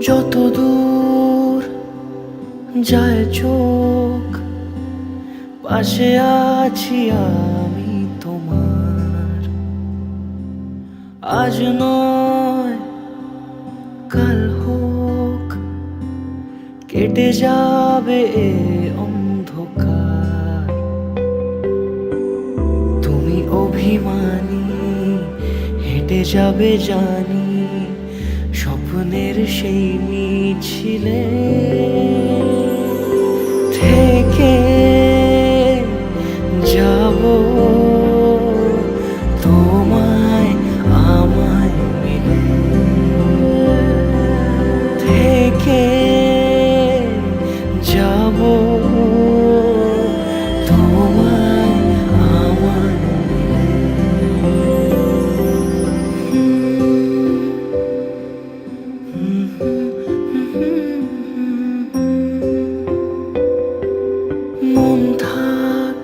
যত দূর যায় চোখ পাশে আছি আমি তোমার আজ নয় কাল হোক কেটে যাবে এ অন্ধকার তুমি অভিমানী হেঁটে যাবে জানি স্বপ্নের সেই মিছিলে থেকে যাব তোমায় আমায় মিলে থেকে যাব তোমায় আমায় মিলে মন থাক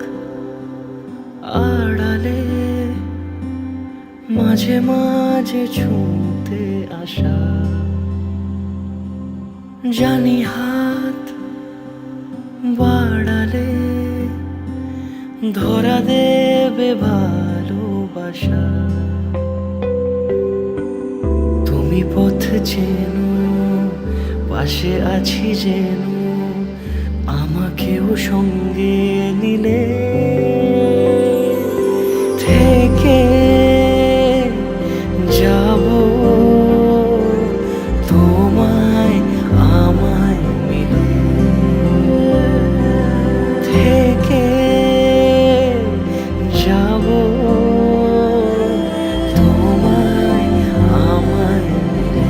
আড়ালে মাঝে মাঝে ছুঁতে আসা জানি হাত বাড়ালে ধরা দেবে ভালোবাসা তুমি পথ চেনো পাশে আছি যেন আমাকেও সঙ্গে নিলে থেকে যাব তোমায় আমায় মিলে থেকে যাব তোমায় আমায় মিলে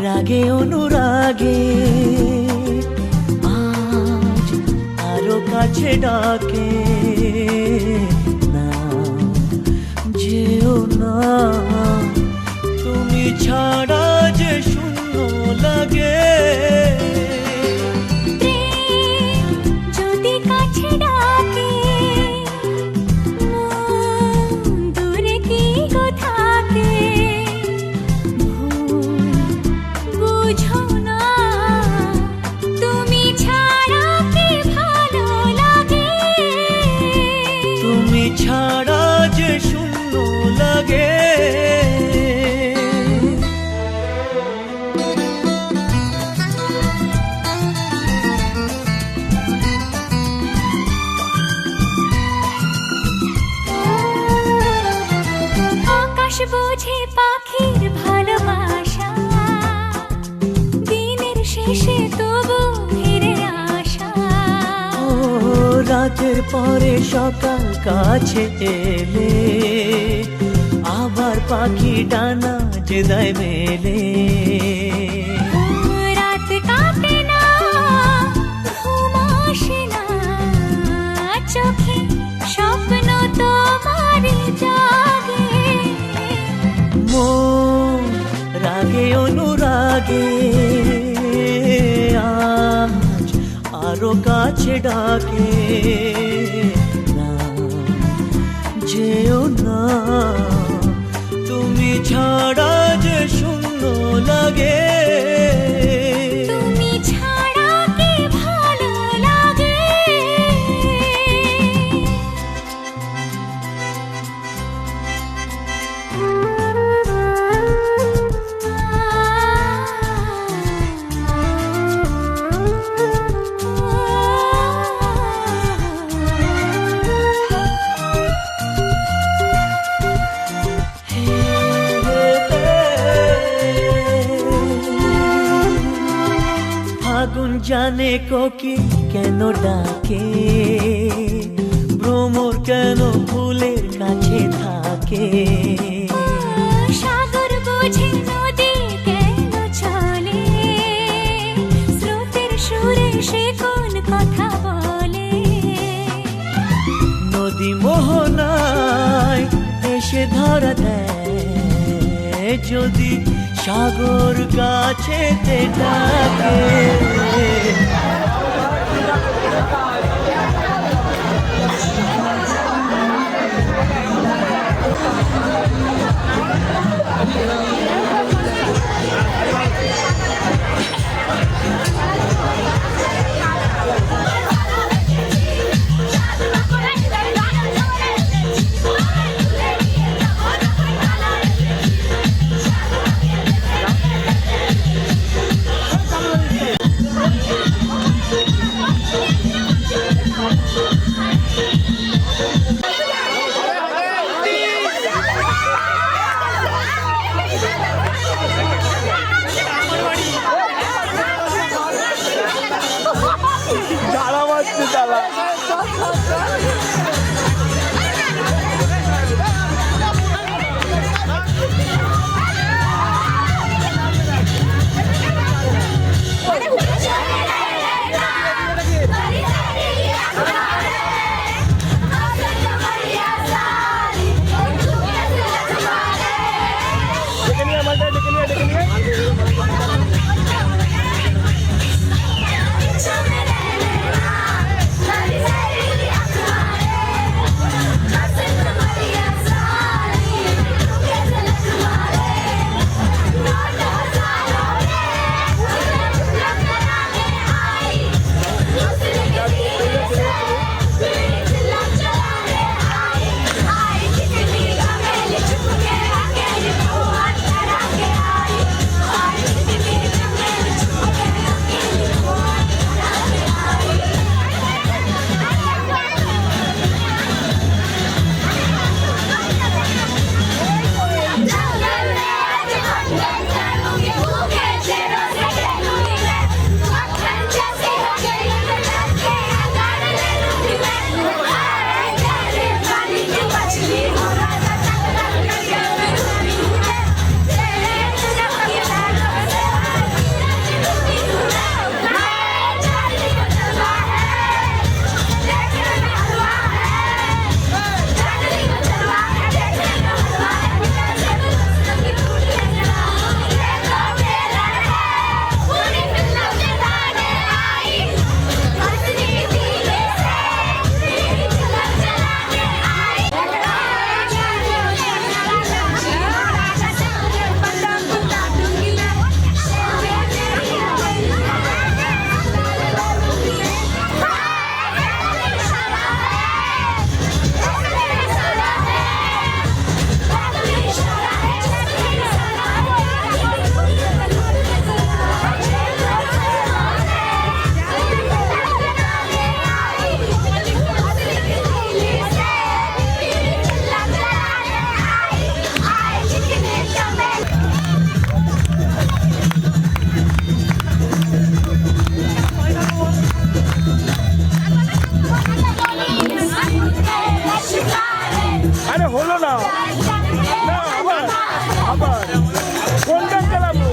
রাগে অনুরাগে আজ আরো কাছে ডাকে না যেও না তুমি ছাড়া যে শূন্য লাগে যদি কাছে ডাকে দূরে কি কথা বোঝে পাখির ভালোবাসা, দিনের শেষে তবু ফিরে আসা। ও রাতের পরে সকাল কাছে এলে, আবার পাখি ডানা যে দেয় মেলে। রাত কাটে না, ঘুম আসে না, চোখে স্বপ্ন তোমারই জাগে। মন রাগে অনুরাগে আজ আরো কাছে ডাকে। না যেও না, তুমি ছাড়া যে শূন্য লাগে। তুমি ছাড়া কি ভালো লাগে। আগুন জানে কোকিল কেন ডাকে, ভ্রমর কেন ফুলের কাছে থাকে। সাগর বোঝে নদী কেন চলে, স্রোতের সুরে সে কোন কথা বলে। নদী মোহনায় এসে ধরা দেয়, যদি সাগর কাছে ডাকে। না আবার আবার কোনটা চালাবো?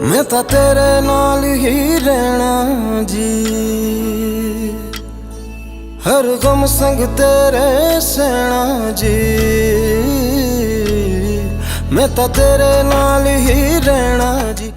मैं ਤਾਂ ਤੇਰੇ ਨਾਲ ਹੀ ਰਹਿਣਾ ਜੀ ਹਰ ਗਮ ਸੰਗ ਤੇਰੇ ਸਹਿਣਾ ਜੀ ਮੈਂ ਤਾਂ ਤੇਰੇ ਨਾਲ ਹੀ ਰਹਿਣਾ ਜੀ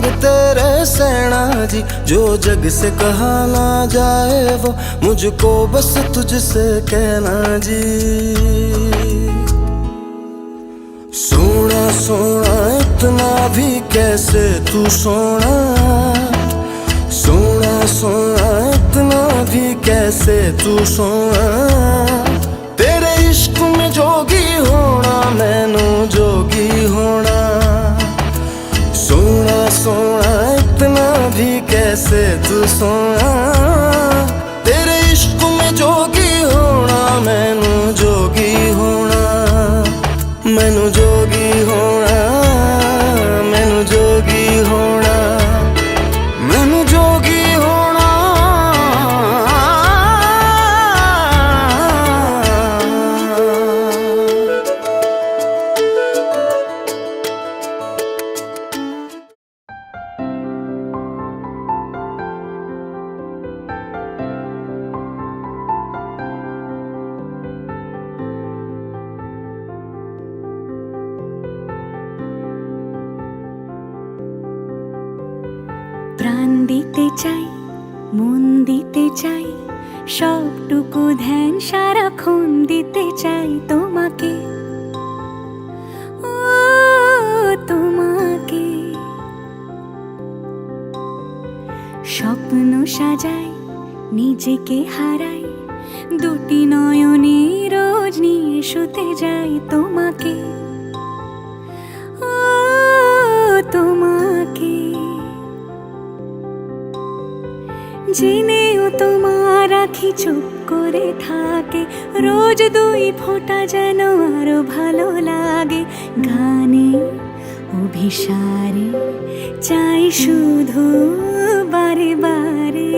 संग तेरे सेना जी, जो जग से कहा ना जाए वो मुझको बस तुझसे कहना जी। सोना सोना इतना भी कैसे तू सोना, सोना सोना इतना भी कैसे तू सोना, तेरे इश्क में जोगी होना मैनू जोगी होना। सोना सोना इतना भी कैसे तू सोना, तेरे इश्क में जोगी होना मैनू जोगी होना, मैनू जोगी होना, मैनू जोगी होना, मैनू जोगी होना। প্রাণ দিতে চাই, মন দিতে চাই, সবটুকু ধ্যান সারাক্ষণ দিতে চাই তোমাকে, ও তোমাকে। স্বপ্ন সাজাই, নিজেকে হারাই, দুটি নয়নে রোজ নিয়ে শুতে যাই তোমাকে, ও তোমাকে। জেনেও তোমার আখি চুপ করে থাকে, রোজ দুই ফোঁটা যেন আরো ভালো লাগে। গানে অভিসারে চাই শুধু বারে বারে।